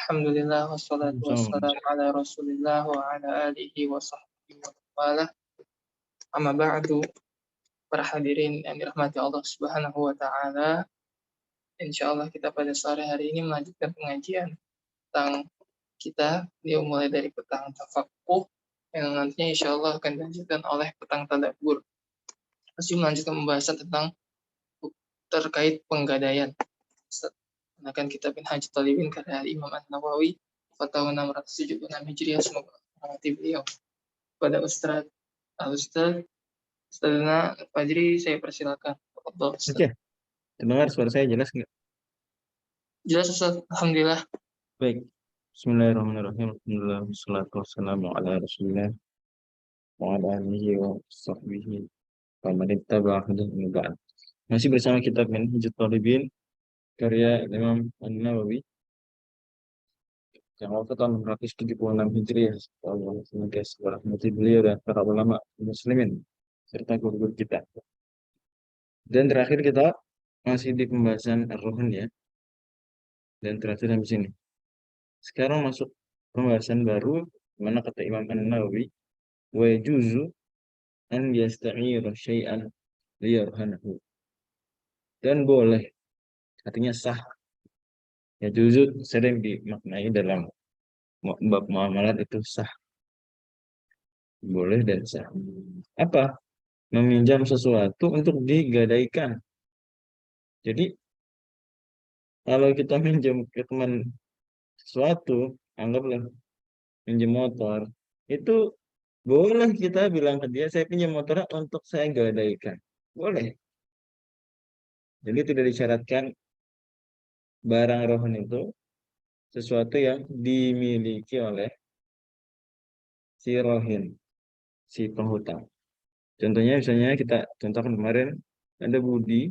Alhamdulillah wassalatu wassalamu ala Rasulillah wa ala alihi wa sahbihi wa wala. Amma ba'du, para hadirin yang dirahmati Allah Subhanahu wa taala. Insyaallah kita pada sore hari ini melanjutkan pengajian tentang kita mulai dari petang tafaqquh yang nantinya insyaallah akan dilanjutkan oleh petang tadabbur. Masih melanjutkan pembahasan tentang terkait penggadaian. Menggunakan kitab Minhajul Talibin karya Imam An-Nawawi Fatwa 676 Hijriah, semoga rahmati beliau. Pada Ustadzna Fajri, saya persilakan. Oke, terdengar suara saya jelas nggak? Jelas Ustaz, alhamdulillah. Baik, Bismillahirrahmanirrahim. Alhamdulillah, wassalatu wassalamu ala Rasulillah wa ala alihi wa sahbihi wa man ittaba'a hudahum ba'd. Masih bersama kitab Minhajul Talibin karya Imam An-Nawawi yang waktu tahun 676 Hijriah. Allah semoga rahmati beliau dan para ulama muslimin serta guru-guru kita. Dan terakhir kita masih di pembahasan ar-ruhun ya. Dan terakhir di sini. Sekarang masuk pembahasan baru mana kata Imam An-Nawawi wa yajuzu an yasta'ira syai'an liyarhanahu. Dan boleh, artinya sah. Ya juzud sering dimaknai dalam bab muamalat itu sah. Boleh dan sah. Apa? Meminjam sesuatu untuk digadaikan. Jadi kalau kita minjam ke teman sesuatu, anggaplah pinjam motor, itu boleh kita bilang ke dia, saya pinjam motornya untuk saya gadaikan. Boleh. Jadi tidak disyaratkan barang rohon itu sesuatu yang dimiliki oleh si rohin, si penghutang. Contohnya misalnya kita contohkan kemarin ada Budi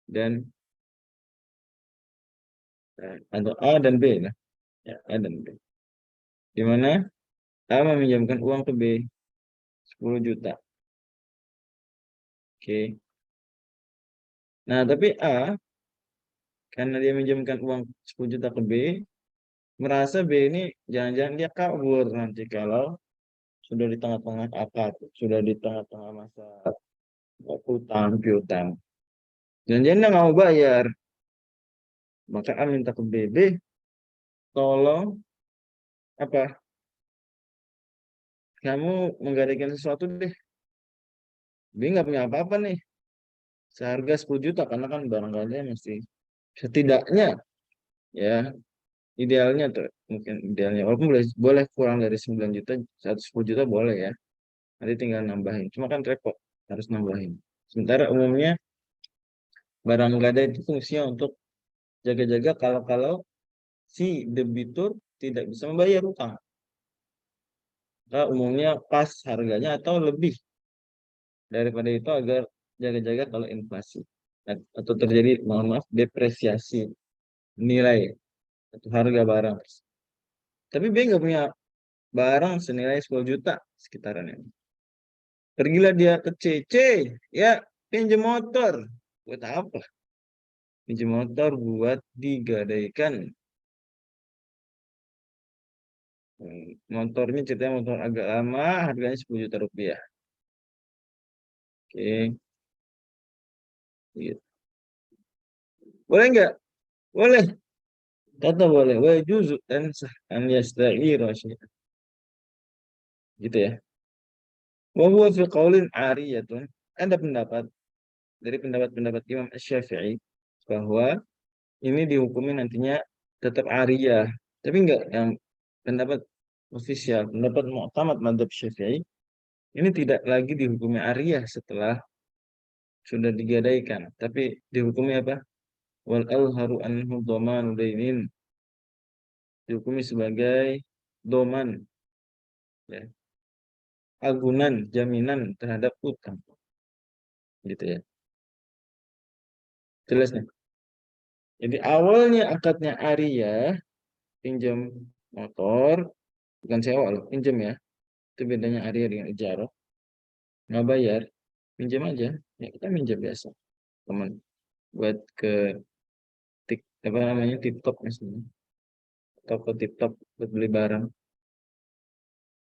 dan atau A dan B lah. Ya, A dan B. Di mana A meminjamkan uang ke B 10 juta. Oke. Nah, tapi A karena dia minjamkan uang 10 juta ke B, merasa B ini jangan-jangan dia kabur nanti kalau sudah di tengah-tengah akad, sudah di tengah-tengah masa utang piutang. Jangan-jangan dia nggak mau bayar. Maka A minta ke B, tolong apa? Kamu menggadaikan sesuatu deh. B nggak punya apa-apa nih. Seharga 10 juta karena kan barangkali mesti setidaknya ya idealnya tuh mungkin idealnya walaupun boleh kurang dari 9 juta 110 juta boleh ya, nanti tinggal nambahin, cuma kan repot harus nambahin. Sementara umumnya barang gadai itu fungsinya untuk jaga-jaga kalau si debitur tidak bisa membayar utang, maka umumnya pas harganya atau lebih daripada itu agar jaga-jaga kalau inflasi atau terjadi mohon maaf depresiasi nilai atau harga barang. Tapi B nggak punya barang senilai 10 juta sekitaran ini. Pergilah dia ke CC, ya pinjam motor. Buat apa? Pinjam motor buat digadaikan. Motornya ceritanya motor agak lama, harganya 10 juta rupiah. Oke. Gitu. Boleh nggak? Boleh. Kata boleh. Wa juzu dan sah an yasta'ira syai'an. Gitu ya. Wa huwa fi qaulin ariyatun. Ada pendapat dari pendapat Imam Asy-Syafi'i bahwa ini dihukumi nantinya tetap ariyah. Tapi enggak yang pendapat ofisial, pendapat mu'tamad madzhab Syafi'i ini tidak lagi dihukumi ariyah setelah sudah digadaikan, tapi dihukumi apa? Wal alharu anhu dhamanu dainin. Dihukumi sebagai doman, ya, agunan, jaminan terhadap utang. Gitu ya. Jelas nih. Jadi awalnya akadnya ariyah, pinjam motor, bukan sewa loh, pinjam ya. Itu bedanya ariyah dengan ijarah. Nggak bayar, pinjam aja. Ya kita minjam biasa. Teman buat ke apa namanya TikTok misalnya. toko tip-top buat beli barang.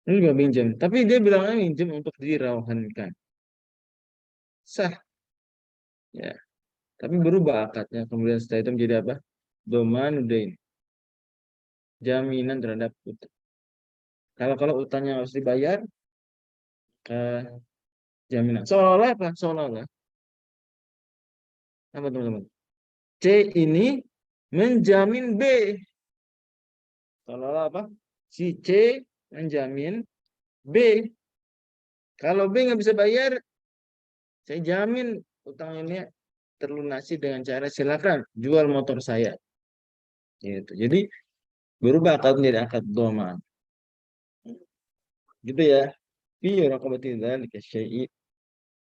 Ini juga pinjam. Tapi dia bilangnya pinjam untuk dirawahankan. Sah. Ya. Tapi berubah akadnya. Kemudian setelah itu menjadi apa? Domanudain. Jaminan terhadap utang. Kalau utangnya harus dibayar, jaminan. Seolah-olah apa? Seolah-olah. Apa teman-teman? C ini menjamin B. Seolah-olah apa? Si C menjamin B. Kalau B nggak bisa bayar, saya jamin utang ini terlunasi dengan cara silakan jual motor saya. Gitu. Jadi berubah akad menjadi akad dhaman. Gitu ya. Fi raqabati dzalika syai'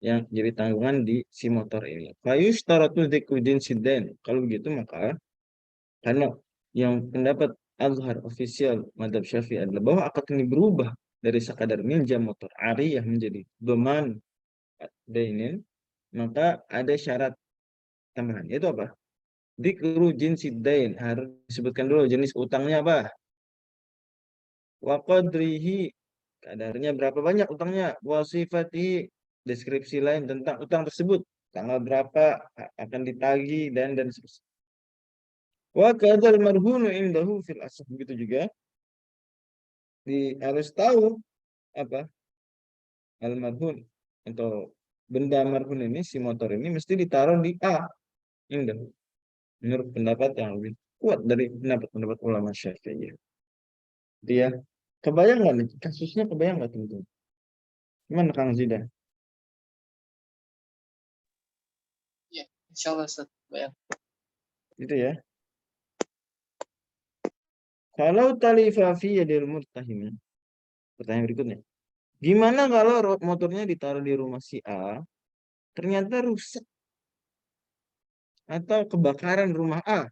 yang jadi tanggungan di si motor ini. Fayushtaratu dzikru jinsidain. Kalau begitu maka karena yang pendapat azhar official madzhab Syafi'i adalah bahwa akad ini berubah dari sekadar minjam motor ariyah menjadi dhaman dainin, maka ada syarat tambahan. Itu apa? Dzikru jinsidain, harus disebutkan dulu jenis utangnya apa? Wa qadrihi, kadarnya berapa banyak utangnya, wa sifatihi, deskripsi lain tentang utang tersebut, tanggal berapa akan ditagih dan seterusnya. Wa kadzal marhunu indahu fil asah, begitu juga harus tahu apa almarhun atau benda marhun ini, si motor ini mesti ditaruh di A indahu, menurut pendapat yang lebih kuat dari pendapat ulama Syafi'i. Dia kebayang nggak nih kasusnya, kebayang nggak tentu? Gimana Kang Zidan? Ya, insyaallah Ustaz. Baik. Gitu ya. Kalau talifa fi yadil murtahimi, pertanyaan berikutnya. Gimana kalau motornya ditaruh di rumah si A, ternyata rusak atau kebakaran rumah A?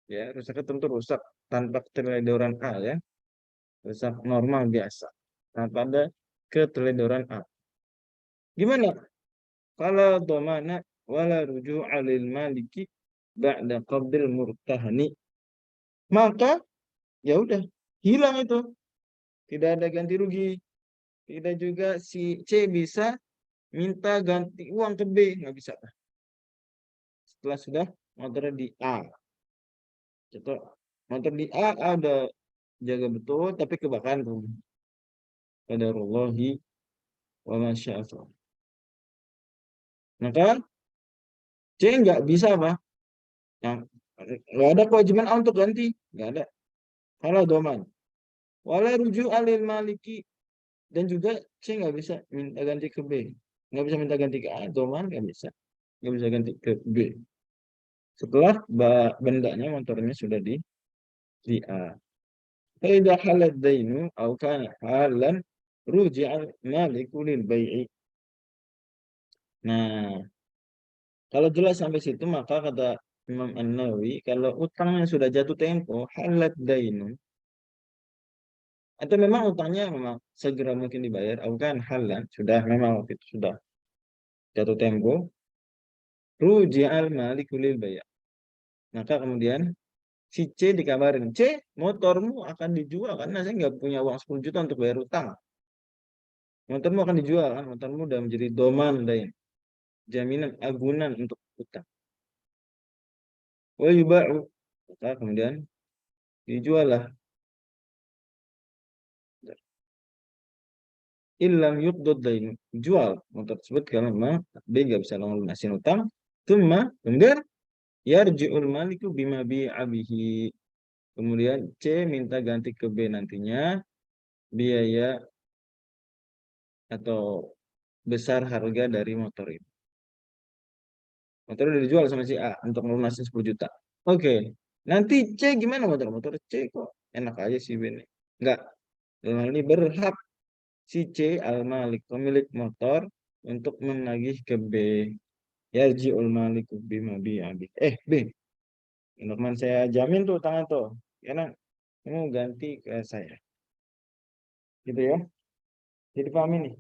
Ya, rusaknya tentu rusak tanpa keteledoran A ya. Rusak normal biasa. Tanpa ada keteledoran A. Gimana? Kalau domana wala ruju'a lil maliki ba'da qabdil murtahani. Maka ya udah, hilang itu. Tidak ada ganti rugi. Tidak juga si C bisa minta ganti uang ke B, nggak bisa. Setelah sudah motornya di A. Contoh, motor di A udah jaga betul, tapi kebakaran rumah. Qadarullahi wa masya'afah. Maka C nggak bisa apa? Nah, nggak ada kewajiban A untuk ganti. Nggak ada. Kalau doman. Wala rujuk alil maliki. Dan juga C nggak bisa minta ganti ke B. Nggak bisa minta ganti ke A. Doman nggak bisa. Nggak bisa ganti ke B. Setelah bendanya, motornya sudah di A. Faidah halat dainu au kana halan ruji'al maliku lil bai'i. Nah, kalau jelas sampai situ maka kata Imam An-Nawawi, kalau utangnya sudah jatuh tempo, halat dainu, atau memang utangnya memang segera mungkin dibayar, au kan halan, sudah memang waktu itu sudah jatuh tempo, ruji'al maliku lil bai'i. Maka kemudian si C dikabarin, C, motormu akan dijual karena saya nggak punya uang 10 juta untuk bayar utang. Motormu akan dijual kan, motormu udah menjadi doman dain, jaminan agunan untuk utang. Wa yuba'u, maka kemudian dijual lah. Illam yuqdud dain, jual motor tersebut karena memang B nggak bisa lunasin utang. Kemudian yarji'ul maliku bima bi'abihi. Kemudian C minta ganti ke B nantinya biaya atau besar harga dari motor itu. Motor udah dijual sama si A untuk melunasin 10 juta. Oke. Nanti C gimana motor? Motor C kok enak aja sih B ini. Enggak. Dalam hal ini berhak si C al-malik, pemilik motor, untuk menagih ke B. Yarji'ul maliku bima bi'abi. B. Teman saya jamin tuh tangan tuh. Karena kamu ganti ke saya. Gitu ya. Jadi paham ini.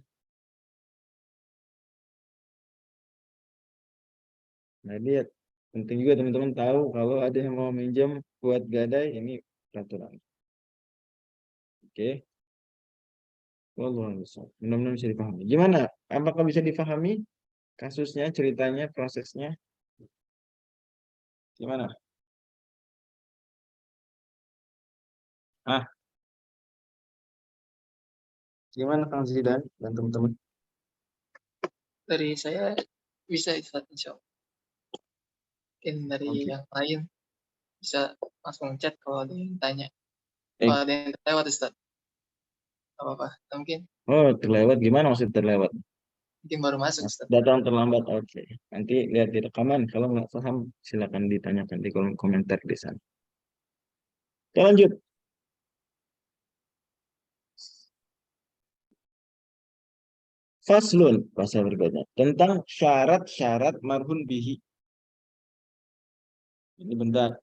Nah, dia penting juga teman-teman tahu kalau ada yang mau minjem buat gadai, ini peraturan. Oke. Wallahu a'lam. Mudah-mudahan bisa dipahami. Gimana? Apakah bisa dipahami kasusnya, ceritanya, prosesnya? Gimana? Ah, gimana Kang Zidan dan teman-teman? Dari saya bisa Ustaz, insya Allah. Mungkin dari Oke. yang lain bisa langsung chat kalau ada yang tanya. Eh, Kalau ada yang terlewat Ustaz, apa-apa. Mungkin oh, terlewat. Gimana maksud terlewat? baru masuk Ustaz. Datang terlambat. Oke. Nanti lihat di rekaman. Kalau nggak paham, silakan ditanyakan di kolom komentar di sana. Oke, lanjut. Faslun, bahasa berikutnya. Tentang syarat-syarat marhun bihi. Ini benda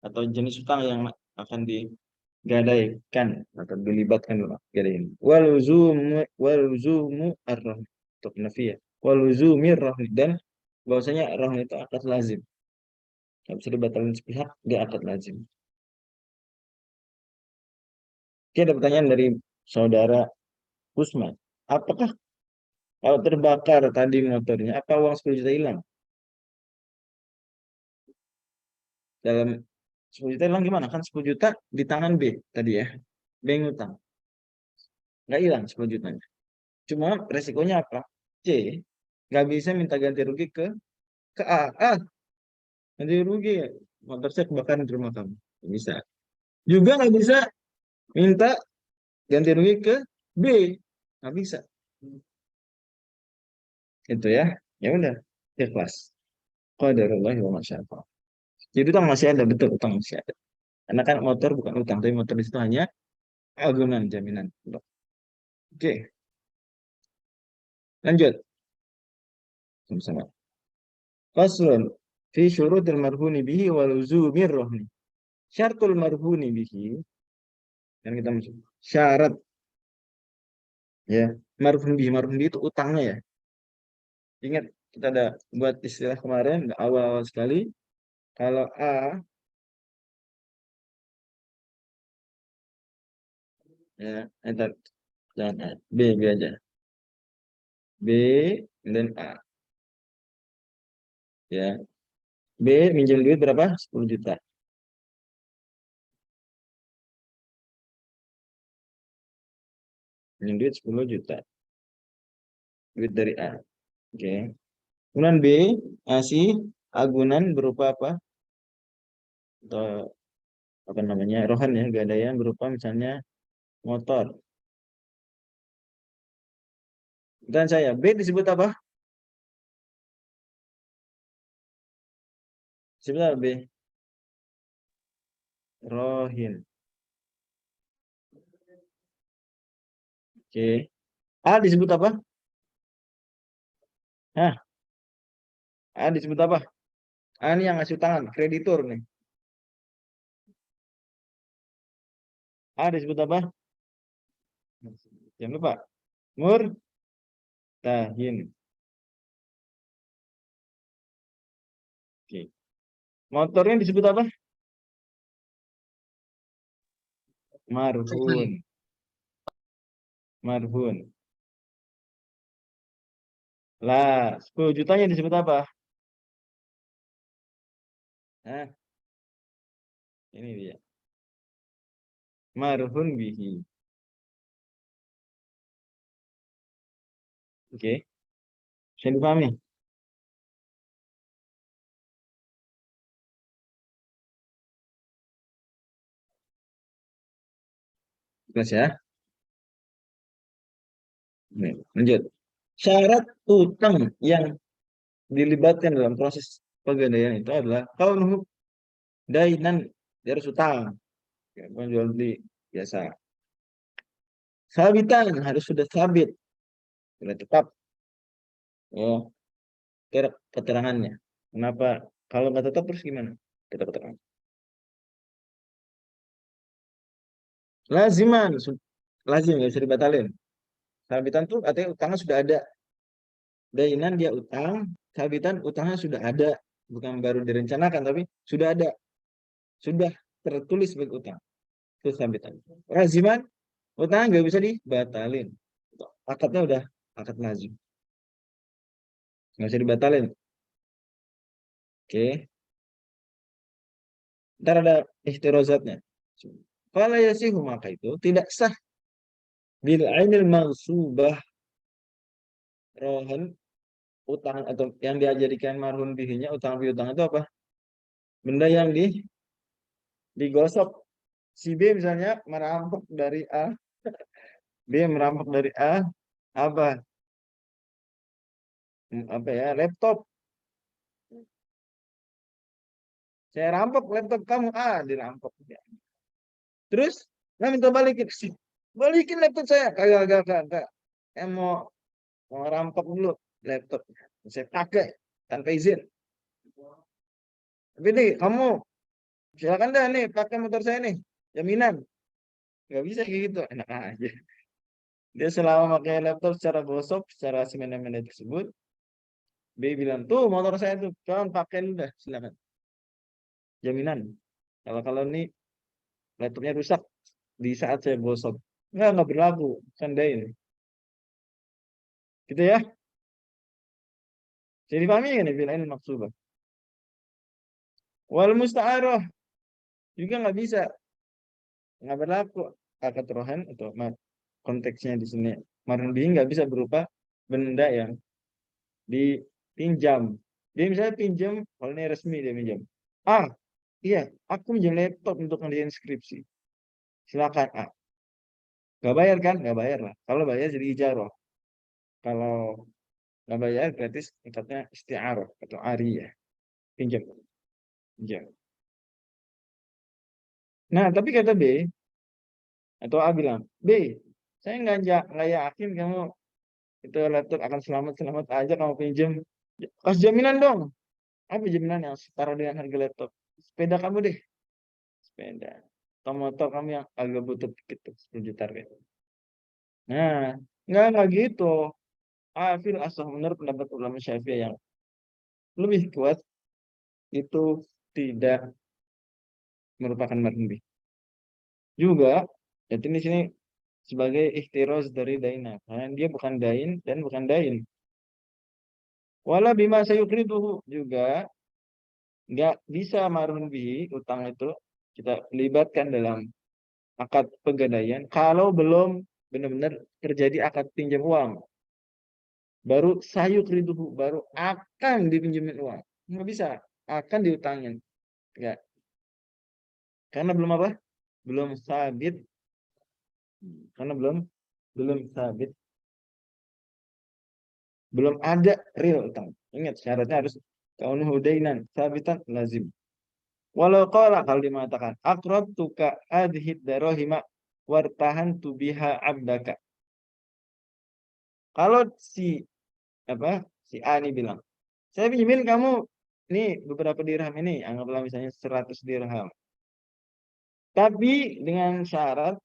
atau jenis utang yang akan digadaikan atau dilibatkan dalam gadaian. Waluzumu ar-rahn. Untuk nafiyah. Waluzumir rahn. Dan bahwasanya rahn itu akad lazim. Nggak bisa dibatalkan sepihak, dia akad lazim. Oke, ada pertanyaan dari saudara Usman. Apakah kalau terbakar tadi motornya, apa uang 10 juta hilang? Dalam 10 juta hilang gimana? Kan 10 juta di tangan B tadi ya. B ngutang. Nggak hilang 10 jutanya. Cuma resikonya apa? C. Nggak bisa minta ganti rugi ke A. Ganti rugi ya. Motor saya kebakaran di rumah kamu. Nggak bisa. Juga nggak bisa minta ganti rugi ke B. Nggak bisa. Itu ya. Ya udah. Ikhlas. Qadarullah wa masyaallah. Jadi utang masih ada, betul utang masih ada. Karena kan motor bukan utang, tapi motor itu hanya agunan jaminan. Oke, lanjut. Sama-sama. Faslun fi syurutil marhuni bihi wa luzumir rohni. Syartul marhuni bihi, dan kita masuk syarat ya, marhun bihi itu utangnya ya. Ingat kita ada buat istilah kemarin awal-awal sekali. Kalau A ya, jangan A, B aja. B dan A ya. B minjem duit berapa? 10 juta. Minjem duit 10 juta. Duit dari A. Oke. Kemudian B ngasih agunan berupa apa? Atau apa namanya? Rohan ya, gadaian berupa misalnya motor. Dan saya B disebut apa? Disebut apa B? Rohin. Oke. A disebut apa? Hah? A disebut apa? A ini yang ngasih tangan, kreditur nih. A disebut apa? Jangan lupa. Murtahin. Oke. Motornya disebut apa? Marhun. Marhun. Lah, 10 jutanya disebut apa? Hah? Ini dia. Marhun bihi. Oke. Bisa dipahami? Jelas ya? Nih, lanjut. Syarat utang yang dilibatkan dalam proses pegadaian itu adalah kalau dainan, dia harus utang. Ya, jual beli biasa. Sabitan harus sudah sabit, sudah tetap. Oh, keterangannya. Kenapa? Kalau nggak tetap terus gimana? Kita keterangan. Laziman, lazim nggak bisa dibatalin. Sabitan tuh artinya utangnya sudah ada. Dainan dia utang, sabitan utangnya sudah ada, bukan baru direncanakan tapi sudah ada. Sudah tertulis sebagai utang. Itu sabitan. Laziman, utang nggak bisa dibatalin. Akadnya udah akad lazim. Nggak bisa dibatalin. Oke. Ntar ada ihtirozatnya. Kalau yasihu maka itu tidak sah bil ainil mansubah rohan utang atau yang diajarikan marhun bihinya utang piutang itu apa? Benda yang digosok. Si B misalnya merampok dari A, B merampok dari A apa? Apa ya? Laptop. Saya rampok laptop kamu A dirampok. Terus nggak minta balikin sih. Balikin laptop saya. Kagak. Saya mau rampok dulu laptop. Saya pakai tanpa izin. Tapi nih kamu silakan dah nih pakai motor saya nih. Jaminan. Nggak bisa kayak gitu. Enak aja. Dia selama pakai laptop secara gosok, secara semena-mena tersebut, B bilang, tuh motor saya tuh, kawan pakai udah, silakan. Jaminan. Kalau nih laptopnya rusak di saat saya gosok. Nggak berlaku. Sandain. Gitu ya. Jadi dipahami kan bil ain maksubah. Wal musta'arah juga nggak bisa. Nggak berlaku akad rohan atau konteksnya di sini. Marhun bihi nggak bisa berupa benda yang dipinjam. Dia misalnya pinjam, kalau ini resmi dia pinjam. Ah, iya, aku pinjam laptop untuk ngerjain skripsi. Silakan. Ah, nggak bayar kan? Nggak bayar lah. Kalau bayar jadi ijarah. Kalau nggak bayar gratis ikatnya isti'arah atau ariyah. Pinjam. Pinjam. Nah, tapi kata B, atau A bilang, B, saya nggak yakin kamu itu laptop akan selamat aja kamu pinjam. Kasih jaminan dong. Apa jaminan yang setara dengan harga laptop? Sepeda kamu deh. Sepeda. Atau motor kamu yang agak butuh dikit tuh, 10 juta gitu. Nah, nggak gitu. Afil asah menurut pendapat ulama Syafi'i yang lebih kuat itu tidak merupakan marhubi. Juga, jadi di sini sebagai ikhtiroz dari daina. Karena dia bukan dain dan bukan dain. Wala bima sayukriduhu juga nggak bisa marhubi utang itu kita libatkan dalam akad pegadaian kalau belum benar-benar terjadi akad pinjam uang. Baru sayukriduhu, baru akan dipinjemin uang. Nggak bisa, akan diutangin. Nggak. Karena belum apa? Belum sabit. Karena belum sabit. Belum ada real utang. Ingat syaratnya harus kaunuhu dainan sabitan lazim. Walau qala kalau dimatakan aqradtuka adhid darahima wartahan tubiha abdaka. Kalau si A ini bilang, saya pinjemin kamu ini beberapa dirham ini, anggaplah misalnya 100 dirham. Tapi dengan syarat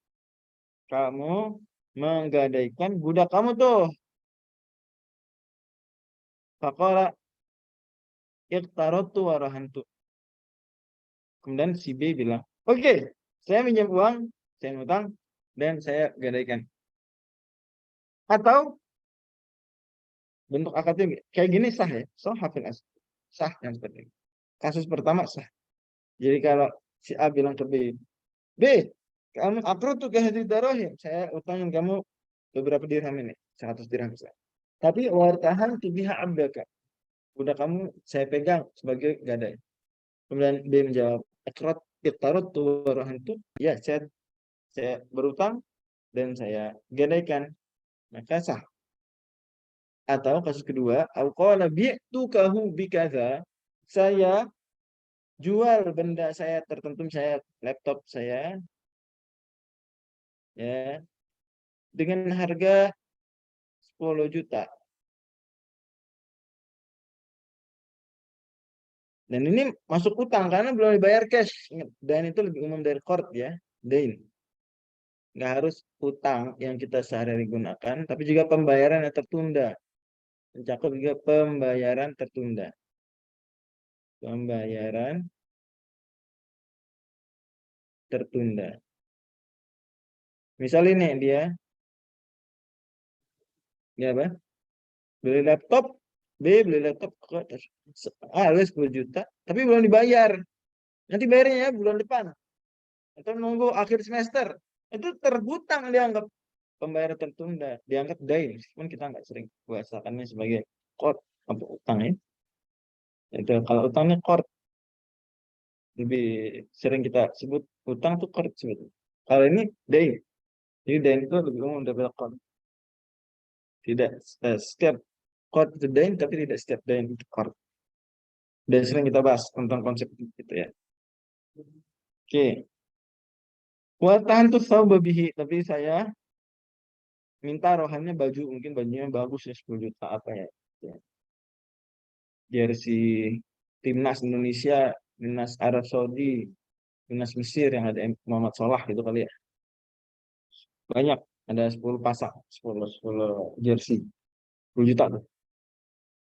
kamu menggadaikan budak kamu tuh. Faqala iqtaratu warahantu. Kemudian si B bilang, oke, saya minjam uang, saya ngutang, dan saya gadaikan. Atau bentuk akadnya kayak gini sah ya? Hafil as. Sah yang seperti ini. Kasus pertama sah. Jadi kalau si A bilang ke B, B, kamu akrut tuh ke hadid darohim. Saya utangin kamu beberapa dirham ini. 100 dirham misalnya. Tapi wartahan tubiha abdaka. Udah kamu saya pegang sebagai gadai. Kemudian B menjawab, akrot iktarut tuh warohan itu. Ya, saya berutang dan saya gadaikan. Maka sah. Atau kasus kedua, au qala bi'tukahu bikadza. Saya jual benda saya tertentu, saya laptop saya ya dengan harga 10 juta. Dan ini masuk utang karena belum dibayar cash. Dan itu lebih umum dari qard ya, dain. Nggak harus utang yang kita sehari-hari gunakan, tapi juga pembayaran yang tertunda. Mencakup juga pembayaran tertunda. Pembayaran tertunda. Misal ini dia apa? Beli laptop, beli laptop alias 10 juta, tapi belum dibayar. Nanti bayarnya ya bulan depan. Atau nunggu akhir semester. Itu terhutang dianggap pembayaran tertunda, dianggap dain. Meskipun kita nggak sering bahasakannya sebagai qard, apa utang ya. Itu kalau utangnya qard, lebih sering kita sebut utang tuh qard sebetulnya. Kalau ini dain. Jadi dain itu lebih umum daripada qard. Tidak setiap qard itu dain, tapi tidak setiap dain itu qard. Dan sering kita bahas tentang konsep itu ya. Oke. Watahan tuh babihi, tapi saya minta rohannya baju, mungkin bajunya bagus ya 10 juta apa ya. Jersey timnas Indonesia, timnas Arab Saudi, timnas Mesir yang ada Muhammad Salah gitu kali ya. Banyak, ada 10 pasang, 10 jersey. 10 juta tuh.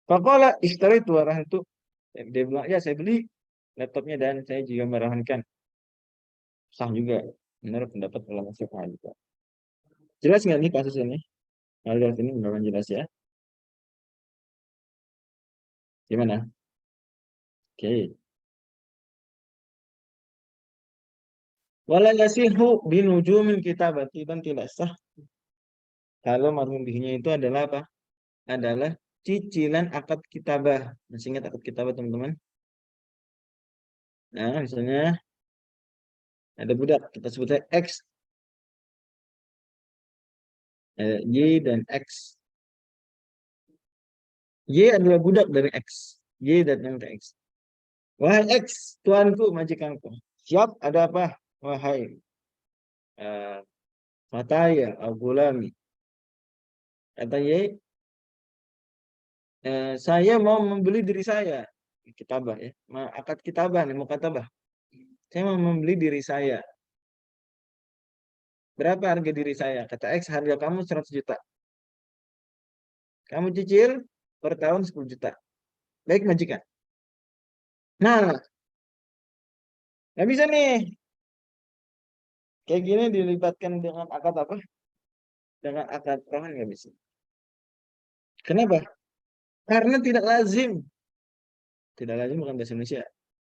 Pakola istri itu arahan itu, dia bilang, ya saya beli laptopnya dan saya juga merahankan. Sah juga, menurut pendapat ulama fiqh juga. Jelas nggak nih kasus ini? Nah, lihat ini benar jelas ya. Gimana? Oke. Wala yasihu binujumin kitabati, dan tidak sah kalau marhum bihinya itu adalah apa? Adalah cicilan akad kitabah. Masih ingat akad kitabah teman-teman? Nah, misalnya ada budak, kita sebutnya X, Y dan X. Y adalah budak dari X. Y datang dari X. Wahai X, tuanku, majikanku. Siap, ada apa? Wahai Mataya, Al-Gulami. Kata Y, saya mau membeli diri saya. Kitabah ya. Akad kitabah nih, mukatabah. Saya mau membeli diri saya. Berapa harga diri saya? Kata X, harga kamu 100 juta. Kamu cicil per tahun 10 juta. Baik majikan. Nah, nggak bisa nih. Kayak gini dilibatkan dengan akad apa? Dengan akad rohan nggak bisa. Kenapa? Karena tidak lazim. Tidak lazim bukan bahasa Indonesia.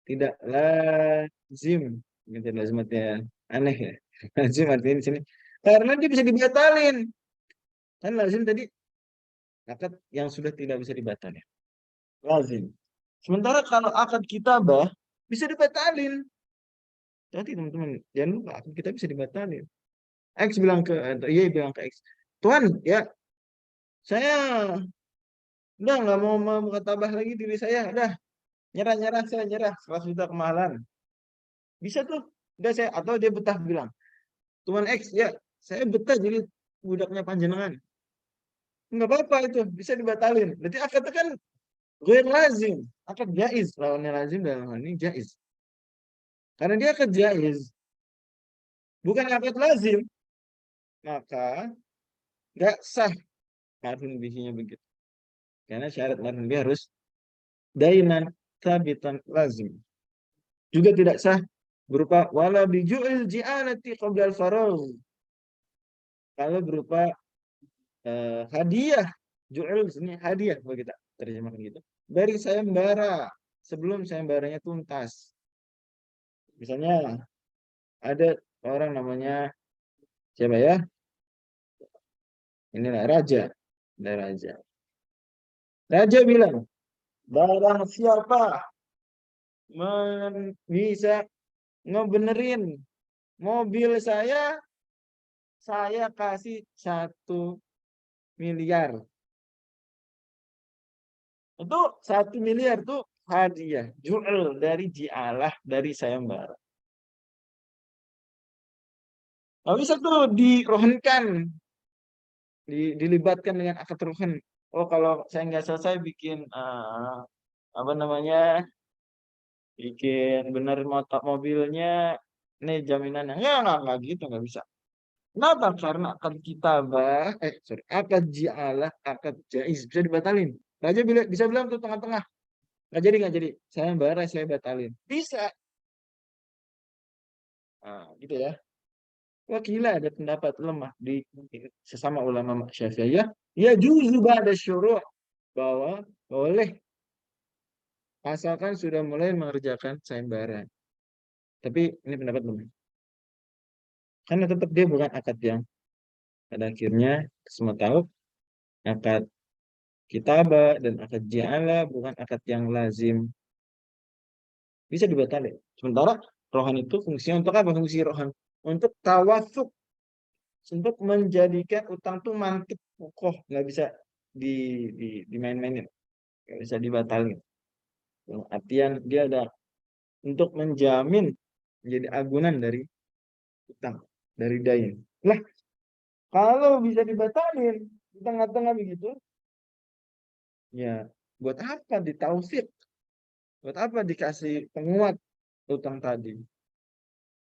Tidak lazim. Ini tidak lazim artinya aneh ya. Lazim artinya di sini. Karena dia bisa dibatalin. Kan lazim tadi akad yang sudah tidak bisa dibatalin. Lazim. Sementara kalau akad kitabah bisa dibatalin. Jadi teman-teman, jangan lupa akad kita bisa dibatalin. X bilang ke, atau Y bilang ke X, Tuan, ya saya udah nggak mau mukatabah lagi diri saya, udah nyerah saya nyerah 100 juta kemahalan. Bisa tuh, udah saya, atau dia betah bilang, Tuan X, ya saya betah jadi budaknya panjenengan. Nggak apa-apa itu, bisa dibatalin. Berarti akadnya kan gue lazim, akad jaiz, lawannya lazim dalam hal ini jaiz. Karena dia akad jaiz, bukan akad lazim, maka nggak sah marhum bihinya begitu. Karena syarat marhum bihi harus dainan tabitan lazim. Juga tidak sah berupa wala biju'il ji'anati qabla al-faragh. Kalau berupa hadiah, ju'il sini hadiah bagi kita terjemahkan gitu. Dari sayembara sebelum sayembaranya tuntas. Misalnya ada orang namanya siapa ya? Inilah raja. Ada raja. Raja bilang, barang siapa bisa ngebenerin mobil saya kasih 1 miliar. Itu 1 miliar tuh hadiah, jual dari jialah, dari sayembara. Nggak bisa tuh dirohankan, dilibatkan dengan akad rohan. Oh kalau saya nggak selesai bikin apa namanya, bikin benerin mobilnya, ini jaminannya. Nggak gitu, nggak bisa. Kenapa? Karena akad kitabah, akad jialah, akad jaiz bisa dibatalin. Raja bisa bilang tuh tengah-tengah, nggak jadi. Saya batalin. Bisa. Nah, gitu ya. Wakila ada pendapat lemah di sesama ulama Syafi'iyah, ya juzu ba'da syuru' bahwa boleh asalkan sudah mulai mengerjakan sayembara. Tapi ini pendapat lemah. Karena tetap dia bukan akad yang pada akhirnya semua tahu akad kitabah dan akad ja'ala bukan akad yang lazim. Bisa dibatalkan. Sementara rohan itu fungsinya untuk apa? Fungsi rohan untuk tawasuk, untuk menjadikan utang tuh mantep kokoh, nggak bisa dimain-mainin, nggak bisa dibatalkan. Artian dia ada untuk menjamin menjadi agunan dari utang, dari dain. Lah, kalau bisa dibatalin di tengah-tengah begitu, ya buat apa ditaufik? Buat apa dikasih penguat utang tadi?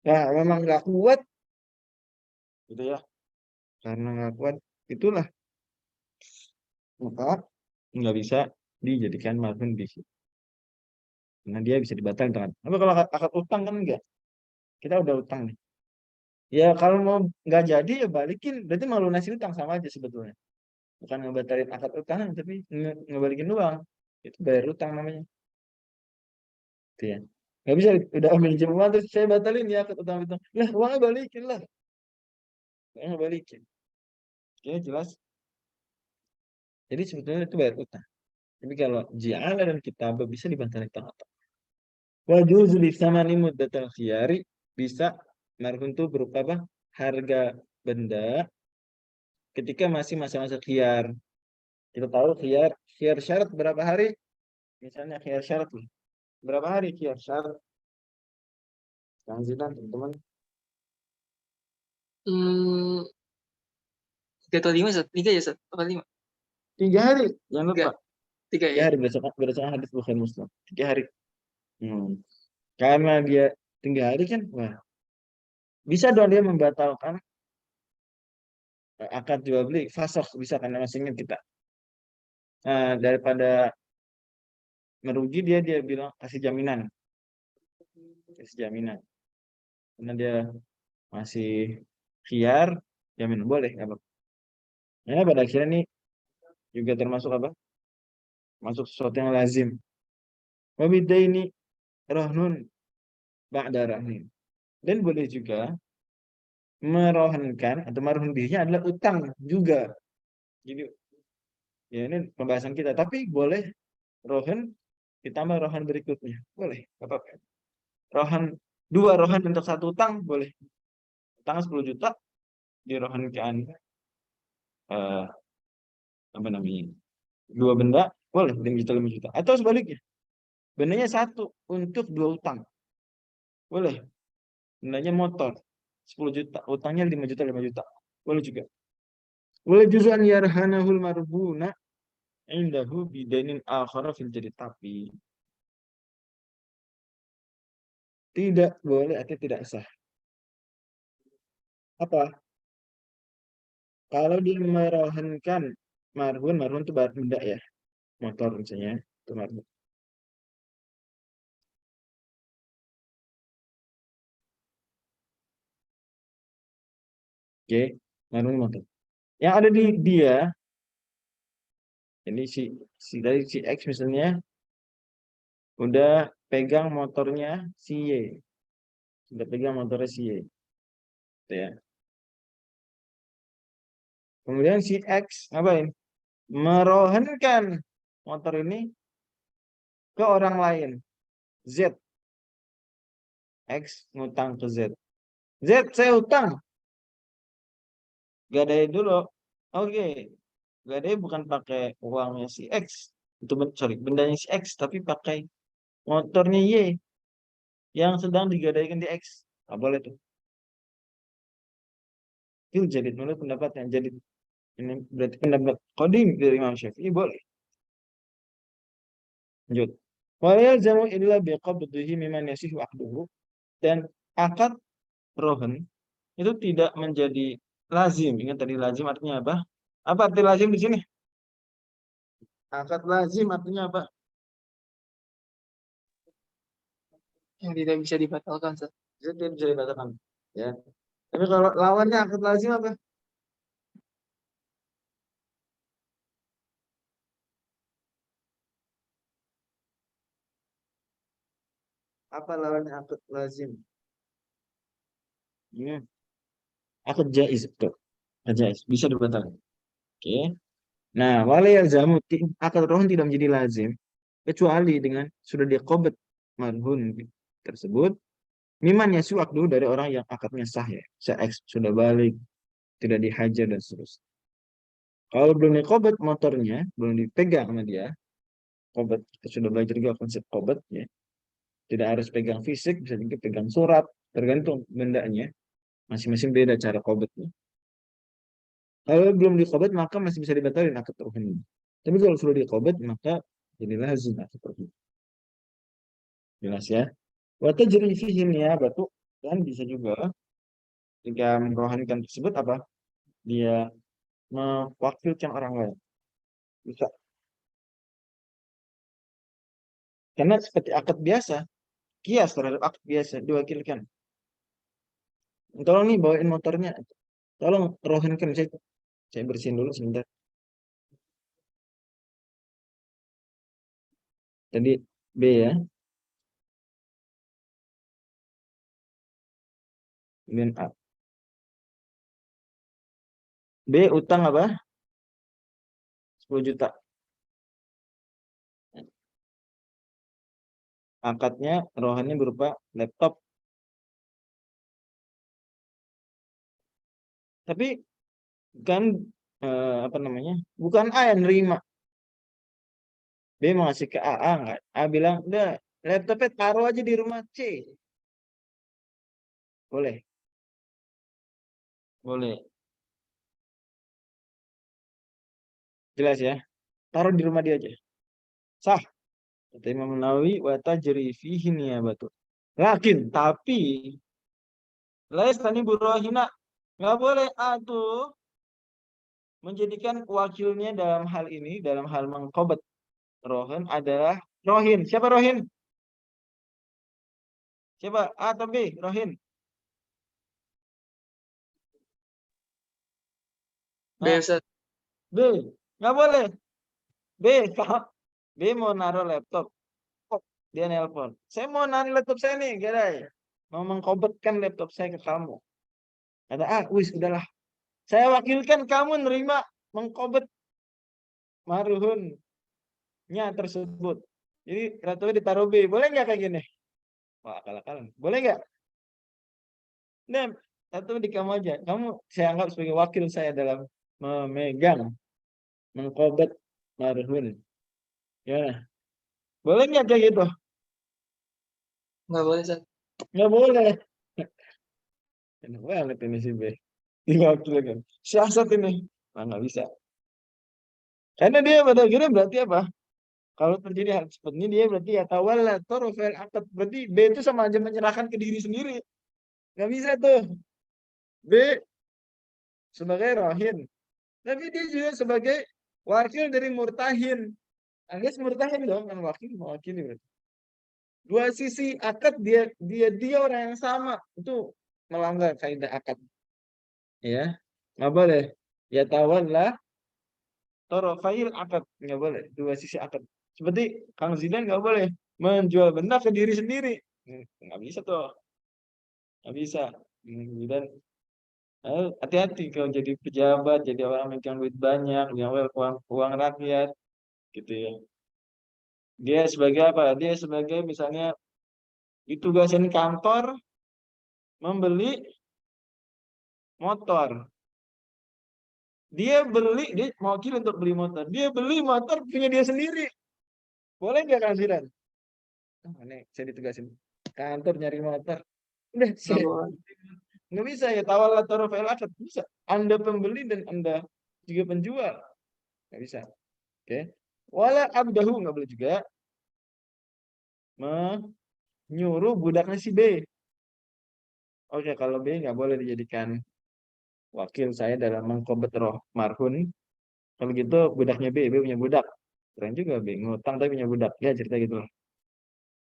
Nah, memang nggak kuat, gitu ya. Karena nggak kuat, itulah maka nggak bisa dijadikan marhun bihi. Karena dia bisa dibatalkan. Tapi kalau akad utang kan enggak. Kita udah utang nih. Ya kalau mau nggak jadi ya balikin. Berarti mau lunasin utang sama aja sebetulnya. Bukan ngebatalin akad utang, tapi ngebalikin uang. Itu bayar utang namanya. Gitu ya. Nggak bisa udah minjem uang terus saya batalin ya akad utang itu. Lah uangnya balikin lah. Uangnya balikin. Ini jelas. Jadi sebetulnya itu bayar utang. Tapi kalau ji'ala dan kitabah bisa dibatalkan utang. Wajuzul samani muddatal khiyari bisa marhun itu berupa apa? Harga benda ketika masih masa-masa khiyar. Kita tahu khiyar syarat berapa hari? Misalnya khiyar syarat nih. Berapa hari khiyar syarat? Kang Zidan, teman-teman. 3 atau 5, Ustaz? 3 ya, Ustaz? Apa 5? 3 hari, jangan lupa. 3 3 ya. hari berdasarkan hadis Bukhari Muslim. 3 hari. Karena dia 3 hari kan, wah, bisa dong dia membatalkan akad jual beli, fasakh bisa karena masih ingat kita. Nah, daripada merugi dia bilang kasih jaminan karena dia masih khiar, jaminan boleh apa. Ya pada akhirnya ini juga termasuk apa? Masuk sesuatu yang lazim. Wabidaini rahnun ba'da rahnin. Dan boleh juga merohankan atau marhun bihinya adalah utang juga. Jadi ya ini pembahasan kita, tapi boleh rohan ditambah rohan berikutnya. Boleh, apa-apa. Rohan 2 rohan untuk 1 utang boleh. Utang 10 juta dirohankan apa namanya? 2 benda boleh 5 juta 5 juta. Atau sebaliknya. Bendanya 1 untuk 2 utang. Boleh. Bendanya motor 10 juta, utangnya 5 juta 5 juta. Boleh juga. Boleh juz'an yarhanahul marbuna indahu bidainin akhara fil jadi, tapi tidak boleh atau tidak sah. Apa? Kalau dia merohankan marhun itu benda ya, motor misalnya, itu marhun. Oke, marhun motor. Yang ada di dia, ini dari si X misalnya, udah pegang motornya si Y. Sudah pegang motornya si Y. Gitu ya. Kemudian si X ngapain? Merohankan motor ini ke orang lain. Z. X ngutang ke Z. Z, saya utang. Gadai dulu. Oke. Gadai bukan pakai uangnya si X. Itu sorry, bendanya si X. Tapi pakai motornya Y. Yang sedang digadaikan di X. Nggak boleh tuh. Itu jadi menurut pendapat yang jadi. Ini berarti pendapat qadim dari Imam Syafi'i boleh. Lanjut. Wa yalzamu illa biqabdihi mimman yasihu aqduhu. Dan akad rohan itu tidak menjadi lazim. Ingat tadi lazim artinya apa? Apa arti lazim di sini? Akad lazim artinya apa? Yang tidak bisa dibatalkan, Ustaz. Bisa dikatakan. Ya. Tapi kalau lawannya akad lazim apa? Apa lawannya akad lazim? Ya. Akad jaiz betul. Akad jaiz bisa dibatalkan. Oke. Nah, wala yalzamu akad rohon tidak menjadi lazim kecuali dengan sudah diqobat marhun tersebut miman yasu akdu dari orang yang akadnya sah ya. Sudah balik, tidak dihajar dan seterusnya. Kalau belum diqobat motornya, belum dipegang sama dia, qobat kita sudah belajar juga konsep qobat ya. Tidak harus pegang fisik, bisa juga pegang surat, tergantung bendanya. Masing-masing beda cara qobatnya. Kalau belum dikobat maka masih bisa dibatalin akad rohani. Tapi kalau sudah dikobat maka jadi lazim akad rohani. Jelas ya. Wata jadi fihi ya batu dan bisa juga jika merohanikan tersebut apa? Dia mewakilkan orang lain. Bisa. Karena seperti akad biasa, kias terhadap akad biasa diwakilkan. Tolong nih bawain motornya. Tolong rohanikan saya bersihin dulu sebentar. Tadi B ya. Kemudian A. B utang apa? 10 juta. Akadnya rohannya berupa laptop. Tapi kan apa namanya? Bukan A yang nerima. B mau ngasih ke A, enggak. A bilang, "Udah, laptopnya taruh aja di rumah C." Boleh. Boleh. Jelas ya. Taruh di rumah dia aja. Sah. Kata Imam Nawawi wa tajri fihi niyabatu. Lakin tapi lais tani burahina nggak boleh tuh menjadikan wakilnya dalam hal ini dalam hal mengkobat rohin adalah rohin. Siapa rohin? Siapa? A atau B? Rohin. Nah, Biasa. B. Nggak boleh. B. B mau naruh laptop. Oh, dia nelpon. Saya mau naruh laptop saya nih, Gerai. Mau mengkobatkan laptop saya ke kamu. Kata wis udahlah. Saya wakilkan kamu nerima mengkobat maruhunnya tersebut. Jadi ratunya ditaruh B. Boleh nggak kayak gini? Wah, akal-akalan. Boleh nggak? Nah, satu di kamu aja. Kamu saya anggap sebagai wakil saya dalam memegang, mengkobat marhun. Ya, boleh nggak kayak gitu? Nggak boleh, Ustaz. Nggak boleh. Enak banget ini si B. Diwakil kan. Siasat ini. Nah, nggak bisa. Karena dia pada akhirnya berarti apa? Kalau terjadi hal seperti ini dia berarti ya tawalla torofel akad. Berarti B itu sama aja menyerahkan ke diri sendiri. Nggak bisa tuh. B sebagai rohin. Tapi dia juga sebagai wakil dari murtahin. Alias murtahin dong, kan wakil mewakili berarti. Dua sisi akad dia orang yang sama. Itu melanggar kaidah akad. Ya. Nggak boleh. Ya tawalla torofail akad. Nggak boleh. Dua sisi akad. Seperti Kang Zidan nggak boleh menjual benda ke diri sendiri. Nggak bisa tuh. Nggak bisa. Dan hati-hati kalau jadi pejabat, jadi orang megang duit banyak, yang uang rakyat, gitu ya. Dia sebagai apa? Dia sebagai misalnya ditugasin kantor membeli motor. Dia mewakili untuk beli motor. Dia beli motor punya dia sendiri. Boleh nggak Kang Zidan? Oh, ini saya ditugasin kantor nyari motor. Udah, Nggak saya boleh. nggak bisa ya tawal atau Rafael akad bisa. Anda pembeli dan Anda juga penjual. Nggak bisa. Oke. Wala abdahu nggak boleh juga menyuruh budaknya si B. Oke, kalau B nggak boleh dijadikan wakil saya dalam mengkobat roh marhun. Kalau gitu budaknya B punya budak. Keren juga B, ngutang tapi punya budak. Ya cerita gitu lah.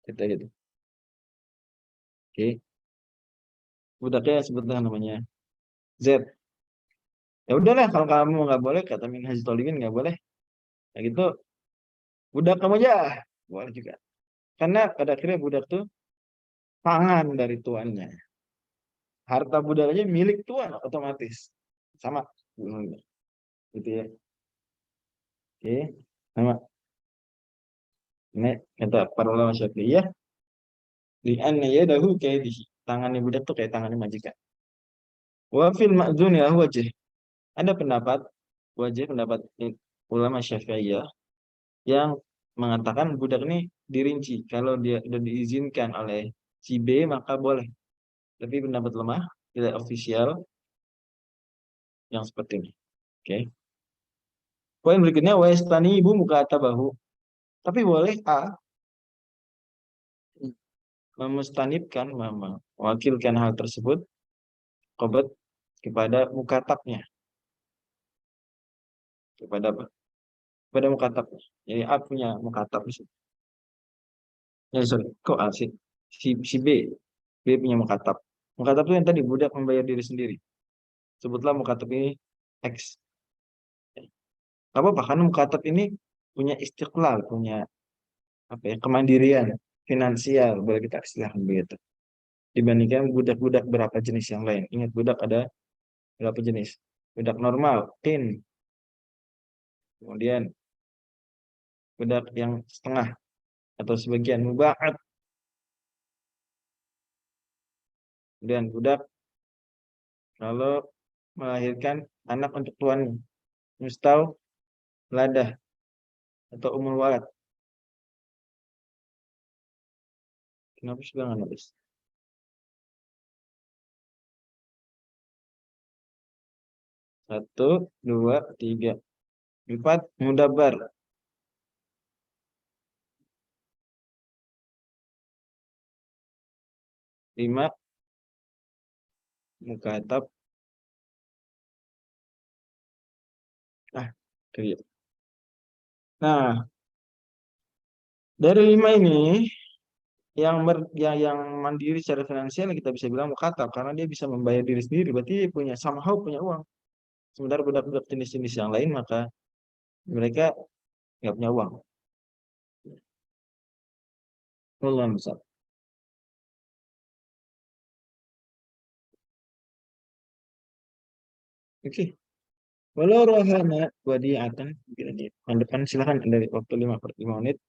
Cerita gitu. Oke. budaknya sebutlah namanya Z. Ya udahlah, kalau kamu nggak boleh, kata Minhaj Thalibin nggak boleh, ya gitu, budak kamu aja boleh juga. Karena pada akhirnya budak tuh pangan dari tuannya. Harta budak aja milik tuan otomatis. Sama. Gitu ya. Oke. Sama. Ini kata para ulama Syafi'iyah, li'anna yadahu kayadihi. Tangannya budak tuh kayak tangannya majikan. Wa fil ma'dzuni wajh. Ada pendapat pendapat ulama Syafi'iyah yang mengatakan budak ini dirinci. Kalau dia sudah diizinkan oleh si B maka boleh. Tapi pendapat lemah, tidak ofisial yang seperti ini. Oke. Poin berikutnya wa yastani ibu muka atabahu. Tapi boleh A memustanibkan, mewakilkan hal tersebut qobat kepada mukatabnya. Kepada apa? Kepada mukatabnya. Jadi A punya mukatab di situ. Ya, sorry. Kok A sih? Si B. B punya mukatab. Mukatab itu yang tadi budak membayar diri sendiri. Sebutlah mukatab ini X. Apa karena mukatab ini punya istiqlal, punya apa ya, kemandirian finansial, boleh kita istilahkan begitu. Dibandingkan budak-budak berapa jenis yang lain. Ingat, budak ada berapa jenis? Budak normal, tin. Kemudian budak yang setengah atau sebagian muba'at. Kemudian budak kalau melahirkan anak untuk tuannya, mustau, ladah, atau umul walad. Kenapa sudah nggak nulis? 1, 2, 3, 4 mudabar. 5 mukatab. Kerja. Nah, dari 5 ini yang mandiri secara finansial kita bisa bilang mukatab karena dia bisa membayar diri sendiri, berarti dia punya uang. Sementara budak-budak jenis-jenis yang lain maka mereka nggak punya uang. Allah besar. Oke. Walau rohana wadi'atan, mungkin depan silakan dari waktu 5/5 menit.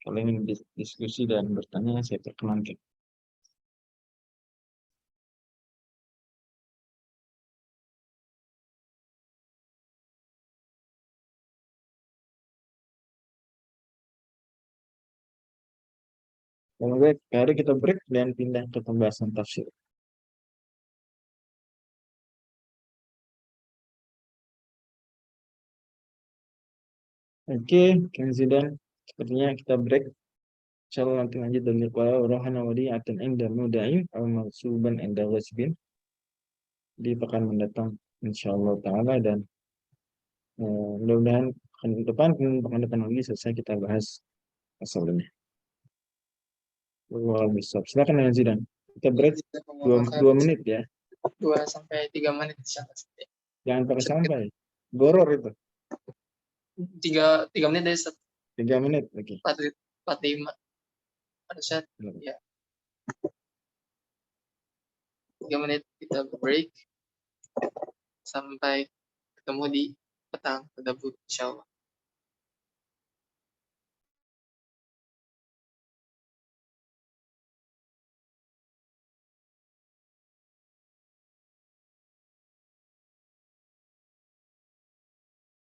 Kalau ingin diskusi dan bertanya saya perkenankan. Kalau baik, hari kita break dan pindah ke pembahasan tafsir. Oke, Kang Zidan, sepertinya kita break. Insyaallah nanti lanjut dari walau rohana wadi'atan inda muda'in atau mansuban inda ghasbin di pekan mendatang insyaallah taala, dan mudah-mudahan pekan depan lagi selesai kita bahas pasal ini. Wah, bisa. Silakan Kang Zidan. Kita break 2 menit ya. 2-3 menit insyaallah. Jangan pakai sampai. Goror itu. 3 menit dari 3 menit, oke. 45 harusnya ya. 3 menit kita break sampai ketemu di petang tadabbur insyaallah.